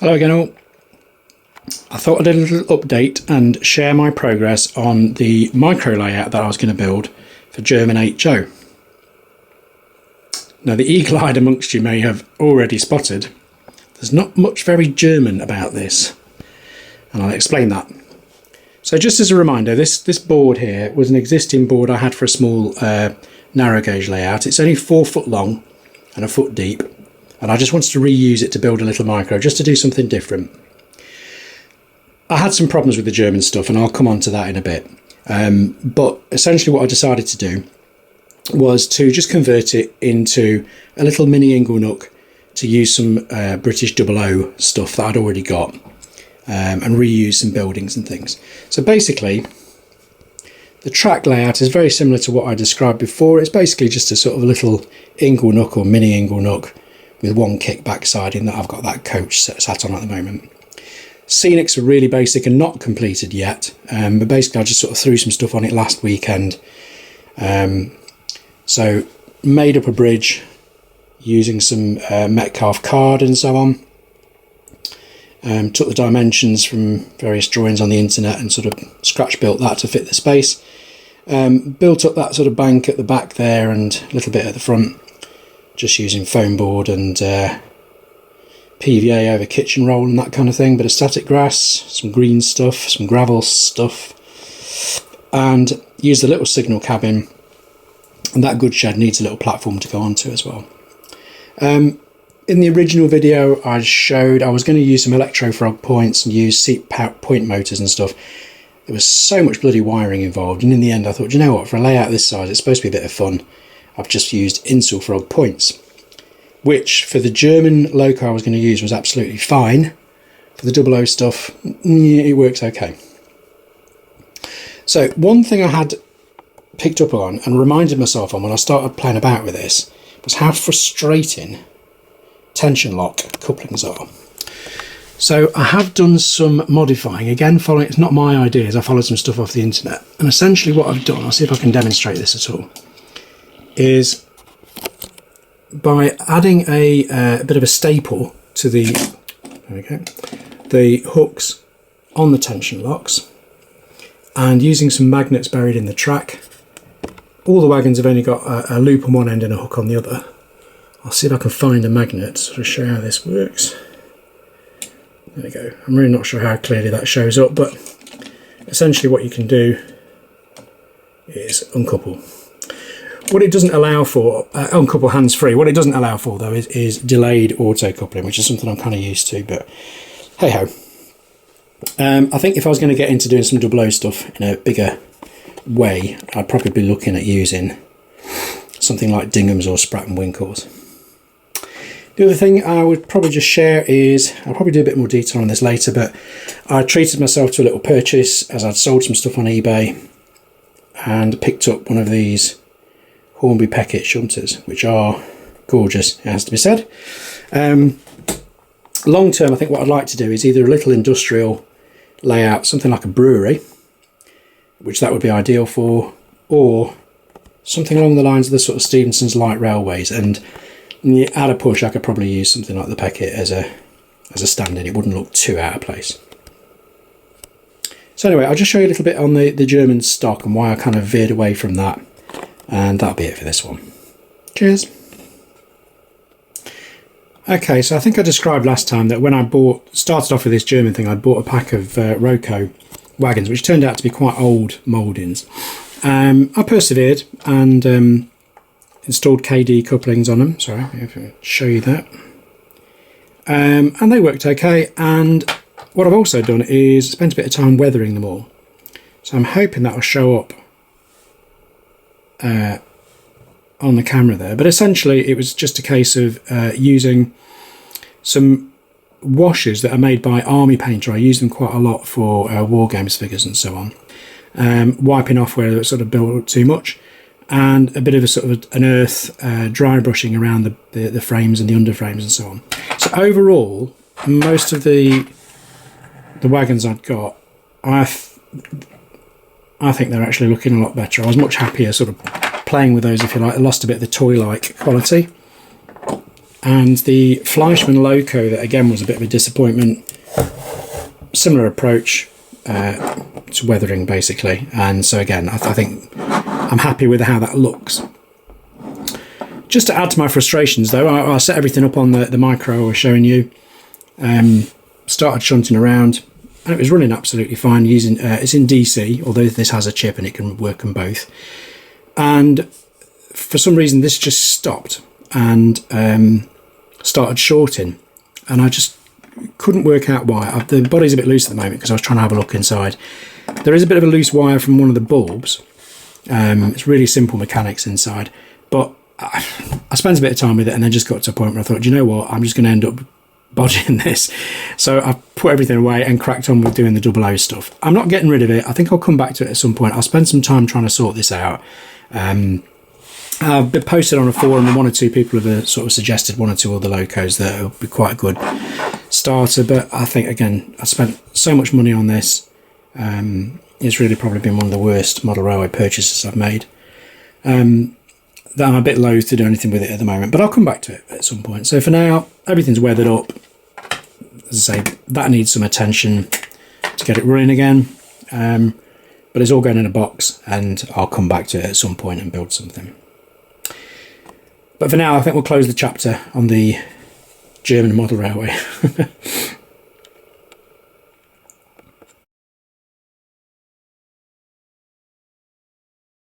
Hello again all. I thought I'd do a little update and share my progress on the micro layout that I was going to build for Germinate Joe. Now the eagle-eyed amongst you may have already spotted there's not much very German about this, and I'll explain that. So just as a reminder, this board here was an existing board I had for a small narrow gauge layout. It's only 4 foot long and a foot deep, and I just wanted to reuse it to build a little micro, just to do something different. I had some problems with the German stuff, and I'll come on to that in a bit. But essentially what I decided to do was to just convert it into a little mini Inglenook to use some British 00 stuff that I'd already got, and reuse some buildings and things. So basically, the track layout is very similar to what I described before. It's basically just a sort of a little Inglenook or mini Inglenook with one kickback siding that I've got that coach sat on at the moment. Scenics are really basic and not completed yet, but basically I just sort of threw some stuff on it last weekend. So made up a bridge using some Metcalf card and so on. Took the dimensions from various drawings on the internet and sort of scratch built that to fit the space. Built up that sort of bank at the back there and a little bit at the front, just using foam board and PVA over kitchen roll and that kind of thing. Bit of static grass, some green stuff, some gravel stuff, and used a little signal cabin. And that good shed needs a little platform to go onto as well. In the original video I showed I was going to use some electro frog points and use seat point motors and stuff. There was so much bloody wiring involved, and in the end I thought, you know what, for a layout this size it's supposed to be a bit of fun. I've just used Insel frog points, which for the German loco I was going to use was absolutely fine. For the 00 stuff, it works okay. So one thing I had picked up on and reminded myself on when I started playing about with this was how frustrating tension lock couplings are. So I have done some modifying, again following, it's not my ideas, I followed some stuff off the internet, and essentially what I've done, I'll see if I can demonstrate this at all, is by adding a bit of a staple to the, there we go, the hooks on the tension locks, and using some magnets buried in the track. All the wagons have only got a loop on one end and a hook on the other. I'll see if I can find a magnet to sort of show how this works. There we go. I'm really not sure how clearly that shows up, but essentially what you can do is uncouple. What it doesn't allow for, uncouple hands free, what it doesn't allow for though is delayed auto coupling, which is something I'm kind of used to, but hey ho. I think if I was going to get into doing some 00 stuff in a bigger way, I'd probably be looking at using something like Dinghams or Spratt and Winkles. The other thing I would probably just share is, I'll probably do a bit more detail on this later, but I treated myself to a little purchase as I'd sold some stuff on eBay and picked up one of these Hornby Peckett shunters, which are gorgeous, it has to be said. Long term, I think what I'd like to do is either a little industrial layout, something like a brewery, which that would be ideal for, or something along the lines of the sort of Stevenson's light railways, and at a push I could probably use something like the Peckett as a stand-in. It wouldn't look too out of place. So anyway, I'll just show you a little bit on the German stock and why I kind of veered away from that, and that'll be it for this one. Cheers. Okay, so I think I described last time that when I started off with this German thing, I bought a pack of Roco wagons, which turned out to be quite old mouldings. I persevered and installed KD couplings on them. Sorry, if I show you that. And they worked okay. And what I've also done is spent a bit of time weathering them all. So I'm hoping that will show up on the camera there. But essentially it was just a case of using some washes that are made by Army Painter. I use them quite a lot for war games figures and so on. Wiping off where it sort of built up too much, and a bit of a sort of an earth dry brushing around the frames and the underframes and so on. So overall, most of the wagons I've got, I think they're actually looking a lot better. I was much happier sort of playing with those, if you like. I lost a bit of the toy-like quality. And the Fleischmann Loco, that again was a bit of a disappointment. Similar approach to weathering basically, and so again I think I'm happy with how that looks. Just to add to my frustrations though, I set everything up on the micro I was showing you, started shunting around, and it was running absolutely fine using it's in DC, although this has a chip and it can work on both, and for some reason this just stopped and started shorting, and I just couldn't work out why. The body's a bit loose at the moment because I was trying to have a look inside. There is a bit of a loose wire from one of the bulbs. It's really simple mechanics inside, but I spent a bit of time with it and then just got to a point where I thought, you know what, I'm just going to end up bodging this. So I put everything away and cracked on with doing the 00 stuff. I'm not getting rid of it. I think I'll come back to it at some point. I'll spend some time trying to sort this out. I've been posted on a forum and 1 or 2 people have sort of suggested 1 or 2 other locos that will be quite a good starter, but I think again I spent so much money on this. It's really probably been one of the worst model railway purchases I've made, that I'm a bit loath to do anything with it at the moment, but I'll come back to it at some point. So for now everything's weathered up. As I say, that needs some attention to get it running again, but it's all going in a box and I'll come back to it at some point and build something. But for now, I think we'll close the chapter on the German model railway.